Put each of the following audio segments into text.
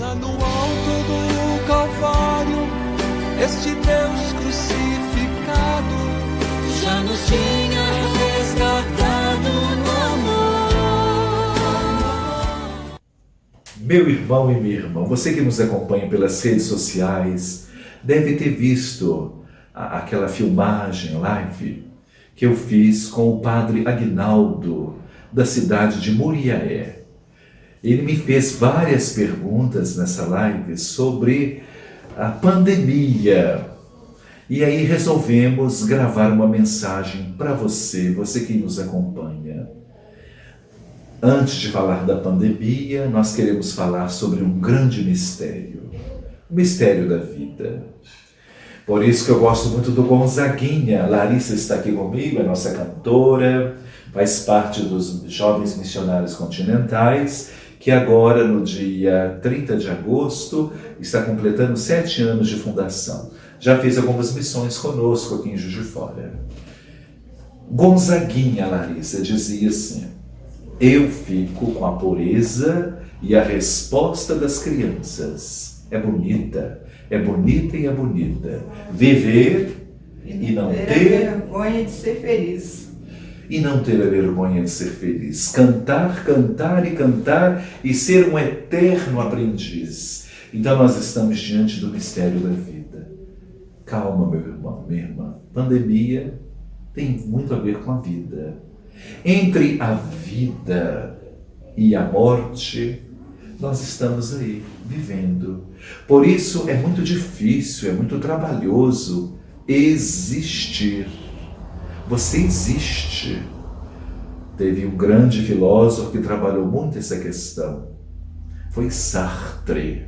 Lá no alto do Calvário, este Deus crucificado já nos tinha resgatado no amor. Meu irmão e minha irmã, você que nos acompanha pelas redes sociais, deve ter visto aquela filmagem, live, que eu fiz com o padre Aguinaldo, da cidade de Muriaé. Ele me fez várias perguntas nessa live sobre a pandemia. E aí resolvemos gravar uma mensagem para você que nos acompanha. Antes de falar da pandemia, nós queremos falar sobre um grande mistério, o mistério da vida. Por isso que eu gosto muito do Gonzaguinha. Larissa está aqui comigo, é nossa cantora, faz parte dos Jovens Missionários Continentais, que agora, no dia 30 de agosto, está completando 7 anos de fundação. Já fez algumas missões conosco aqui em Juiz de Fora. Gonzaguinha, Larissa, dizia assim: eu fico com a pureza e a resposta das crianças. É bonita e é bonita. Viver e não ter vergonha de ser feliz. E não ter a vergonha de ser feliz. Cantar, cantar e cantar e ser um eterno aprendiz. Então nós estamos diante do mistério da vida. Calma, meu irmão, minha irmã. Pandemia tem muito a ver com a vida. Entre a vida e a morte, nós estamos aí, vivendo. Por isso é muito difícil, é muito trabalhoso existir. Você existe. Teve um grande filósofo que trabalhou muito essa questão. Foi Sartre,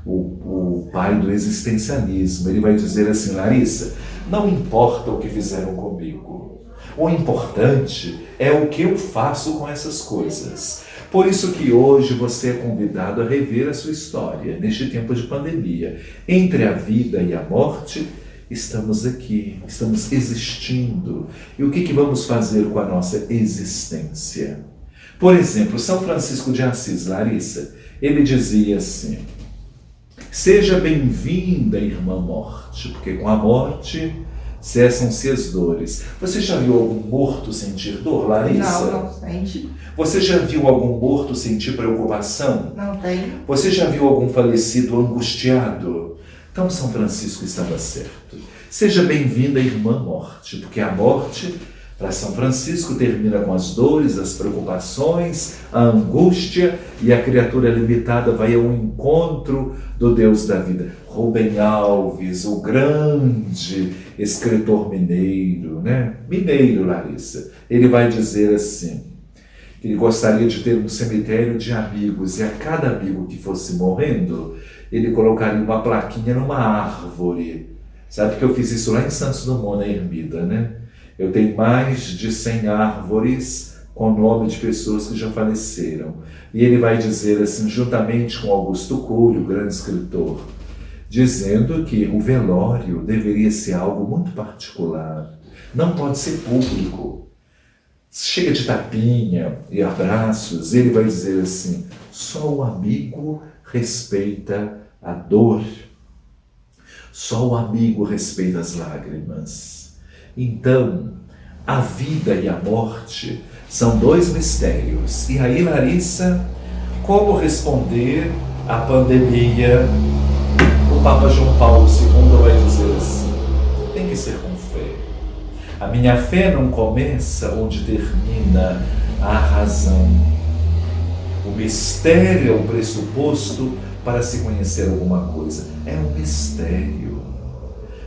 o pai do existencialismo. Ele vai dizer assim: Larissa, não importa o que fizeram comigo. O importante é o que eu faço com essas coisas. Por isso que hoje você é convidado a rever a sua história, neste tempo de pandemia. Entre a vida e a morte, estamos aqui, estamos existindo. E o que vamos fazer com a nossa existência? Por exemplo, São Francisco de Assis, Larissa, ele dizia assim: seja bem-vinda, irmã morte, porque com a morte cessam-se as dores. Você já viu algum morto sentir dor, Larissa? Não sente. Você já viu algum morto sentir preocupação? Não tem. Você já viu algum falecido angustiado? Então São Francisco estava certo. Seja bem-vinda, irmã morte, porque a morte, para São Francisco, termina com as dores, as preocupações, a angústia, e a criatura limitada vai ao encontro do Deus da vida. Rubem Alves, o grande escritor mineiro, né? Mineiro, Larissa, ele vai dizer assim, que ele gostaria de ter um cemitério de amigos, e a cada amigo que fosse morrendo, ele colocaria uma plaquinha numa árvore. Sabe que eu fiz isso lá em Santos Dumont, na Ermida, né? Eu tenho mais de 100 árvores com o nome de pessoas que já faleceram. E ele vai dizer assim, juntamente com Augusto Cury, o grande escritor, dizendo que o velório deveria ser algo muito particular. Não pode ser público. Chega de tapinha e abraços, ele vai dizer assim, só o amigo respeita a dor. Só o amigo respeita as lágrimas. Então, a vida e a morte são dois mistérios. E aí, Larissa, como responder à pandemia? O Papa João Paulo II vai dizer assim, tem que ser com fé. A minha fé não começa onde termina a razão. O mistério é o pressuposto para se conhecer alguma coisa. É um mistério.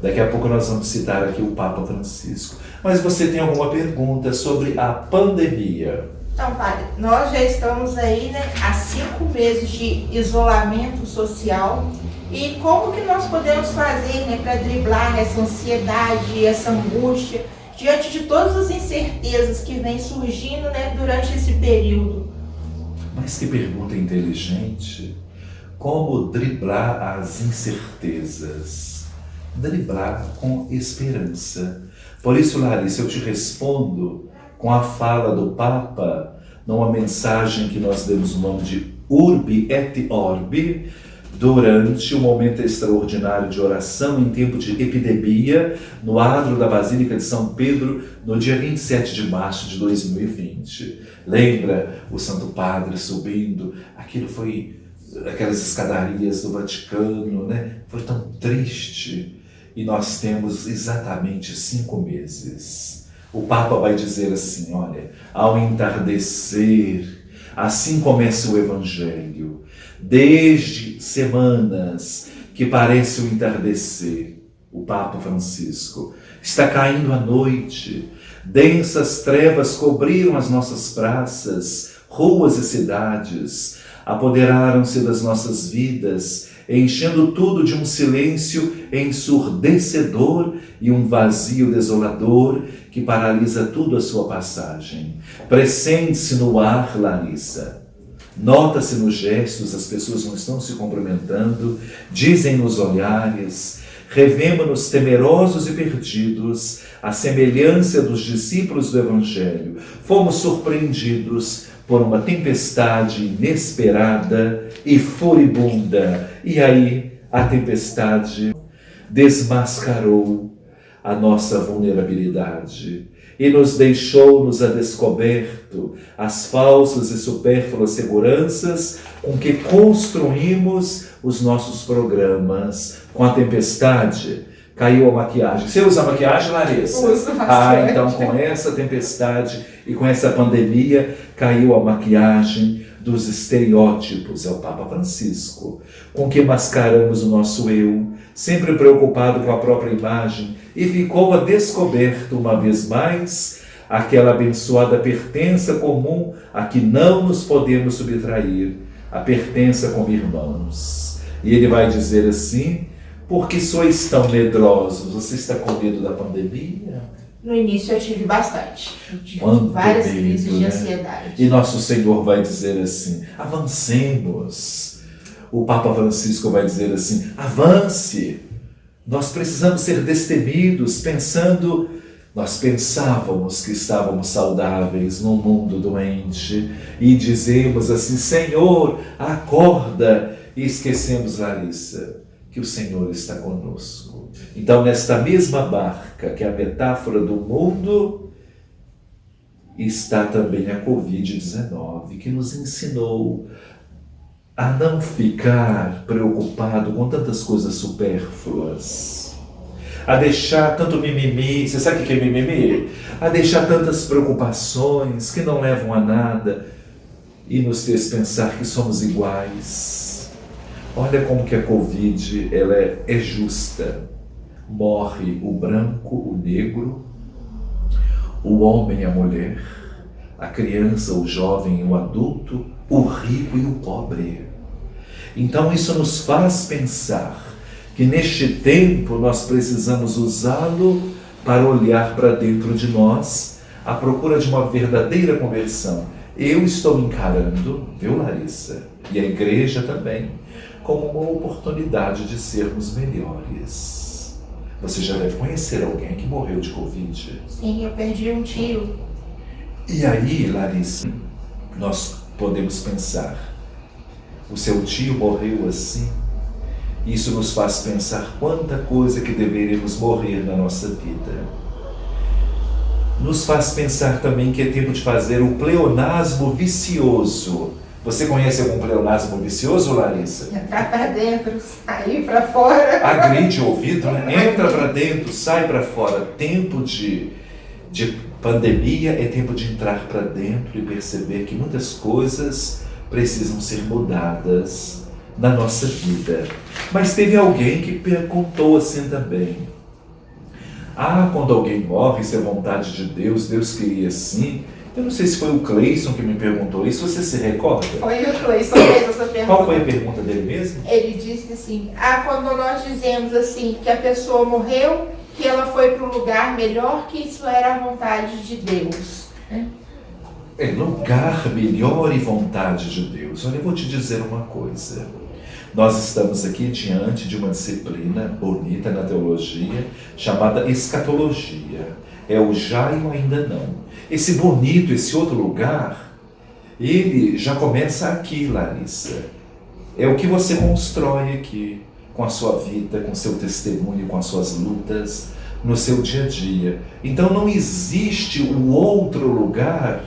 Daqui a pouco nós vamos citar aqui o Papa Francisco. Mas você tem alguma pergunta sobre a pandemia? Então, padre, nós já estamos aí, né, há 5 meses de isolamento social. E como que nós podemos fazer, né, para driblar essa ansiedade, essa angústia, diante de todas as incertezas que vêm surgindo, né, durante esse período? Mas que pergunta inteligente. Como driblar as incertezas? Driblar com esperança. Por isso, Larissa, eu te respondo com a fala do Papa, numa mensagem que nós demos o nome de Urbi et Orbi, durante o momento extraordinário de oração em tempo de epidemia no adro da Basílica de São Pedro, no dia 27 de março de 2020. Lembra o Santo Padre subindo? Aquilo foi aquelas escadarias do Vaticano, né? Foi tão triste. E nós temos exatamente 5 meses. O Papa vai dizer assim, olha, ao entardecer, assim começa o Evangelho. Desde semanas que parece o entardecer, o Papa Francisco, está caindo a noite, densas trevas cobriram as nossas praças, ruas e cidades, apoderaram-se das nossas vidas, enchendo tudo de um silêncio ensurdecedor e um vazio desolador que paralisa tudo à sua passagem. Pressente-se no ar, Larissa. Nota-se nos gestos, as pessoas não estão se cumprimentando, dizem nos olhares, revemo-nos temerosos e perdidos, à semelhança dos discípulos do Evangelho. Fomos surpreendidos por uma tempestade inesperada e furibunda. E aí a tempestade desmascarou a nossa vulnerabilidade e nos deixou-nos a descoberto as falsas e supérfluas seguranças com que construímos os nossos programas. Com a tempestade, caiu a maquiagem. Você usa maquiagem, Larissa? Uso bastante. Então com essa tempestade e com essa pandemia, caiu a maquiagem dos estereótipos, é o Papa Francisco, com que mascaramos o nosso eu, sempre preocupado com a própria imagem, e ficou a descoberto uma vez mais aquela abençoada pertença comum a que não nos podemos subtrair, a pertença como irmãos. E ele vai dizer assim, porque sois tão medrosos? Você está com medo da pandemia? No início eu tive bastante. Eu tive Quanto várias medo, crises de né? ansiedade. E nosso Senhor vai dizer assim, avancemos. O Papa Francisco vai dizer assim, avance. Nós precisamos ser destemidos, pensando... Nós pensávamos que estávamos saudáveis num mundo doente e dizemos assim, Senhor, acorda. E esquecemos, Larissa, que o Senhor está conosco. Então, nesta mesma barca, que é a metáfora do mundo, está também a Covid-19, que nos ensinou a não ficar preocupado com tantas coisas supérfluas, a deixar tanto mimimi. Você sabe o que é mimimi? A deixar tantas preocupações que não levam a nada e nos fez pensar que somos iguais. Olha como que a Covid ela é justa. Morre o branco, o negro, o homem e a mulher, a criança, o jovem e o adulto, o rico e o pobre. Então isso nos faz pensar que neste tempo nós precisamos usá-lo para olhar para dentro de nós, à procura de uma verdadeira conversão. Eu estou encarando, viu, Larissa? E a igreja também, como uma oportunidade de sermos melhores. Você já deve conhecer alguém que morreu de Covid. Sim, eu perdi um tio. E aí, Larissa, nós podemos pensar, o seu tio morreu assim? Isso nos faz pensar quanta coisa que deveríamos morrer na nossa vida. Nos faz pensar também que é tempo de fazer o pleonasmo vicioso. Você conhece algum pleonasmo vicioso, Larissa? Entrar para dentro, sair para fora. Agride o ouvido, né? Entra para dentro, sai para fora. Tempo de pandemia é tempo de entrar para dentro e perceber que muitas coisas precisam ser mudadas na nossa vida. Mas teve alguém que perguntou assim também. Quando alguém morre, isso é vontade de Deus, Deus queria assim. Eu não sei se foi o Cleison que me perguntou isso, você se recorda? Foi o Cleison que fez essa pergunta. Qual foi a pergunta dele mesmo? Ele disse assim, quando nós dizemos assim, que a pessoa morreu, que ela foi para um lugar melhor, que isso era a vontade de Deus. É lugar melhor e vontade de Deus. Olha, eu vou te dizer uma coisa. Nós estamos aqui diante de uma disciplina bonita na teologia, chamada escatologia. É o já e o ainda não. Esse bonito, esse outro lugar, ele já começa aqui, Larissa. É o que você constrói aqui, com a sua vida, com o seu testemunho, com as suas lutas, no seu dia a dia. Então não existe um outro lugar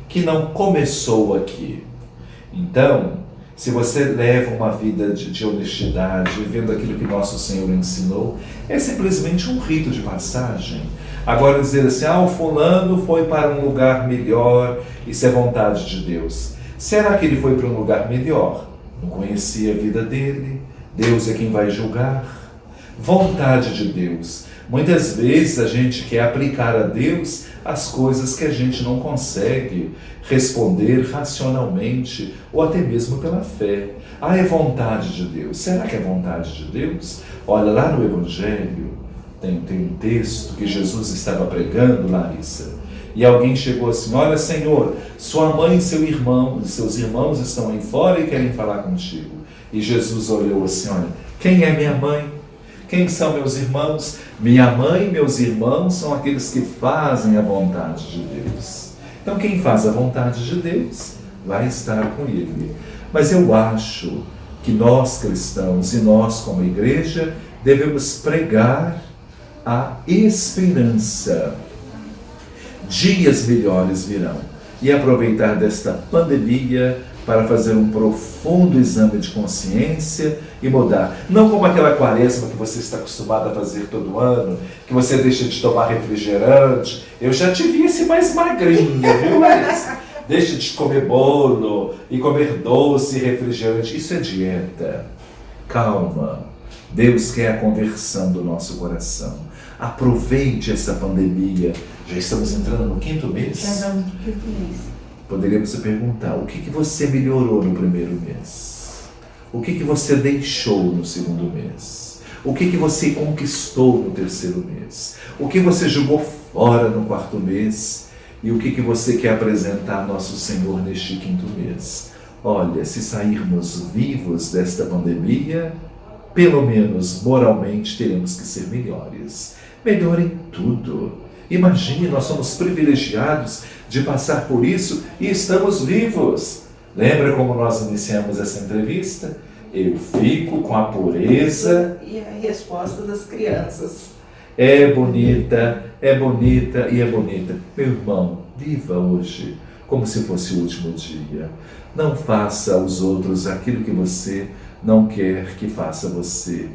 que não começou aqui. Então, se você leva uma vida de honestidade, vivendo aquilo que nosso Senhor ensinou, é simplesmente um rito de passagem. Agora dizer assim, o fulano foi para um lugar melhor, isso é vontade de Deus. Será que ele foi para um lugar melhor? Não conhecia a vida dele, Deus é quem vai julgar. Vontade de Deus. Muitas vezes a gente quer aplicar a Deus as coisas que a gente não consegue responder racionalmente ou até mesmo pela fé. É vontade de Deus. Será que é vontade de Deus? Olha, lá no Evangelho tem um texto que Jesus estava pregando, Larissa, e alguém chegou assim, olha Senhor, sua mãe e seus irmãos estão aí fora e querem falar contigo. E Jesus olhou assim, olha, quem é minha mãe? Quem são meus irmãos? Minha mãe e meus irmãos são aqueles que fazem a vontade de Deus. Então quem faz a vontade de Deus vai estar com Ele. Mas eu acho que nós cristãos e nós como igreja devemos pregar a esperança. Dias melhores virão. E aproveitar desta pandemia para fazer um profundo exame de consciência e mudar. Não como aquela quaresma que você está acostumado a fazer todo ano, que você deixa de tomar refrigerante. Eu já te vi esse mais magrinha, viu, Larissa? Deixa de comer bolo e comer doce e refrigerante. Isso é dieta. Calma. Deus quer a conversão do nosso coração. Aproveite essa pandemia. Já estamos entrando no 5º mês? Já estamos no 5º mês. Poderíamos se perguntar, o que você melhorou no 1º mês? O que você deixou no 2º mês? O que você conquistou no 3º mês? O que você jogou fora no 4º mês? E o que você quer apresentar a nosso Senhor neste 5º mês? Olha, se sairmos vivos desta pandemia, pelo menos moralmente teremos que ser melhores. Melhor em tudo. Imagine, nós somos privilegiados de passar por isso e estamos vivos. Lembra como nós iniciamos essa entrevista? Eu fico com a pureza. E a resposta das crianças. É bonita e é bonita. Meu irmão, viva hoje como se fosse o último dia. Não faça aos outros aquilo que você não quer que faça você.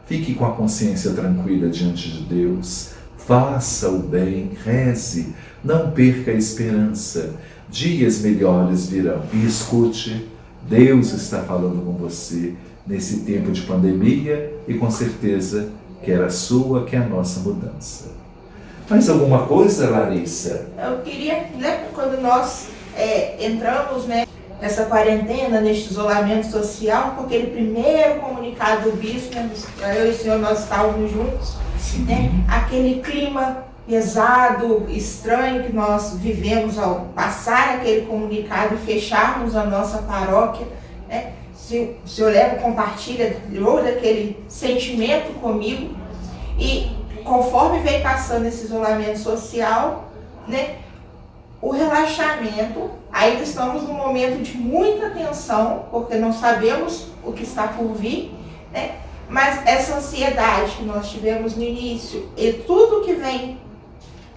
Fique com a consciência tranquila diante de Deus. Faça o bem, reze, não perca a esperança. Dias melhores virão. E escute, Deus está falando com você nesse tempo de pandemia e com certeza quer a sua, quer a nossa mudança. Mais alguma coisa, Larissa? Eu queria, quando nós entramos nessa quarentena, neste isolamento social, com aquele primeiro comunicado do bispo, eu e o senhor, nós estávamos juntos, aquele clima pesado, estranho que nós vivemos ao passar aquele comunicado e fecharmos a nossa paróquia, Se o senhor compartilha daquele sentimento comigo, e conforme vem passando esse isolamento social, o relaxamento, ainda estamos num momento de muita tensão, porque não sabemos o que está por vir, mas essa ansiedade que nós tivemos no início e tudo que vem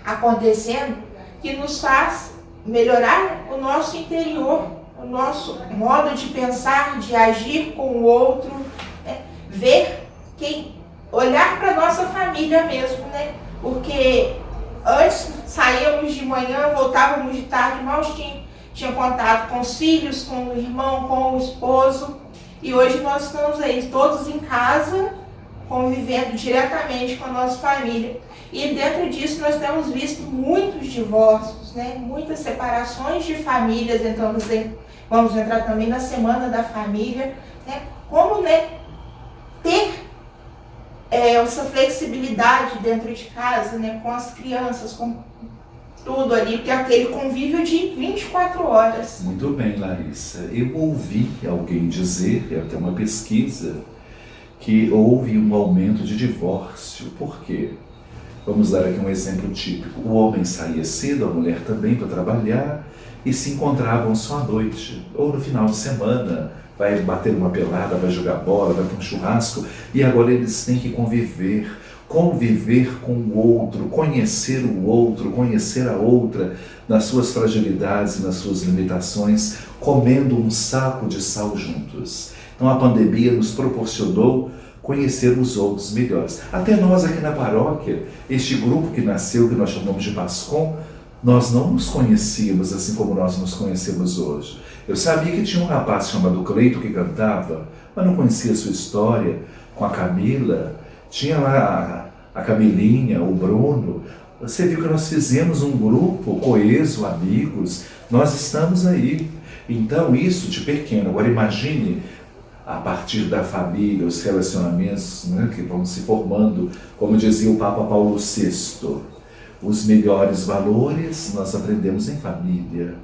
acontecendo, que nos faz melhorar o nosso interior, o nosso modo de pensar, de agir com o outro, olhar para a nossa família mesmo, porque antes saíamos de manhã, voltávamos de tarde, mal tinha contato com os filhos, com o irmão, com o esposo, e hoje nós estamos aí todos em casa, convivendo diretamente com a nossa família. E dentro disso nós temos visto muitos divórcios, muitas separações de famílias. Então vamos entrar também na Semana da Família, como ter essa flexibilidade dentro de casa, com as crianças, com tudo ali, porque é aquele convívio de 24 horas. Muito bem, Larissa. Eu ouvi alguém dizer, até uma pesquisa, que houve um aumento de divórcio. Por quê? Vamos dar aqui um exemplo típico. O homem saía cedo, a mulher também, para trabalhar, e se encontravam só à noite, ou no final de semana, vai bater uma pelada, vai jogar bola, vai para um churrasco, e agora eles têm que conviver com o outro, conhecer a outra, nas suas fragilidades e nas suas limitações, comendo um saco de sal juntos. Então a pandemia nos proporcionou conhecer os outros melhores. Até nós aqui na paróquia, este grupo que nasceu, que nós chamamos de PASCOM, nós não nos conhecíamos assim como nós nos conhecemos hoje. Eu sabia que tinha um rapaz chamado Cleito que cantava, mas não conhecia a sua história, com a Camila, tinha lá a Camilinha, o Bruno. Você viu que nós fizemos um grupo coeso, amigos, nós estamos aí. Então isso de pequeno, agora imagine a partir da família, os relacionamentos, né, que vão se formando, como dizia o Papa Paulo VI, os melhores valores nós aprendemos em família.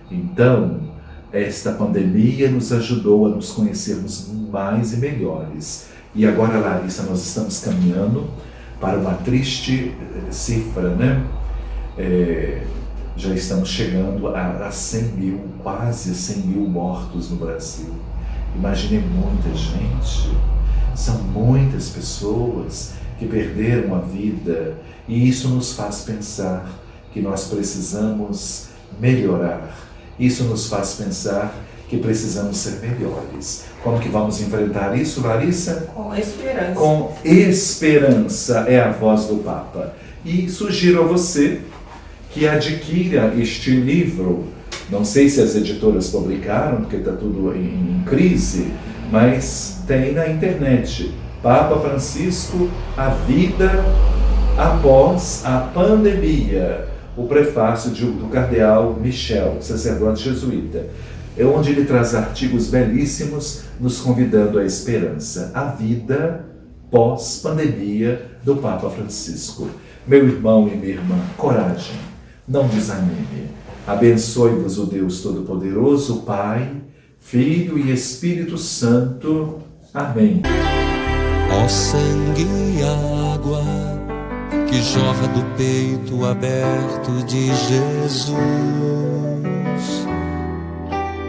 Então, esta pandemia nos ajudou a nos conhecermos mais e melhores. E agora, Larissa, nós estamos caminhando para uma triste cifra, né? Já estamos chegando a 100 mil, quase 100 mil mortos no Brasil. Imagine muita gente, são muitas pessoas que perderam a vida, e isso nos faz pensar que nós precisamos melhorar. Isso nos faz pensar que precisamos ser melhores. Como que vamos enfrentar isso, Larissa? Com esperança. Com esperança é a voz do Papa. E sugiro a você que adquira este livro. Não sei se as editoras publicaram, porque está tudo em crise, mas tem na internet. Papa Francisco, a vida após a pandemia. O prefácio do cardeal Michel, sacerdote jesuíta. É onde ele traz artigos belíssimos nos convidando à esperança. A vida pós-pandemia do Papa Francisco. Meu irmão e minha irmã, coragem, não desanime. Abençoe-vos o Deus Todo-Poderoso, Pai, Filho e Espírito Santo. Amém. Ó sangue e água que jorra do peito aberto de Jesus,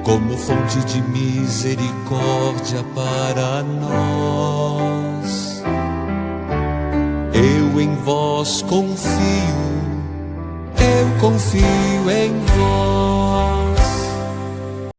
como fonte de misericórdia para nós, eu em vós confio, eu confio em vós.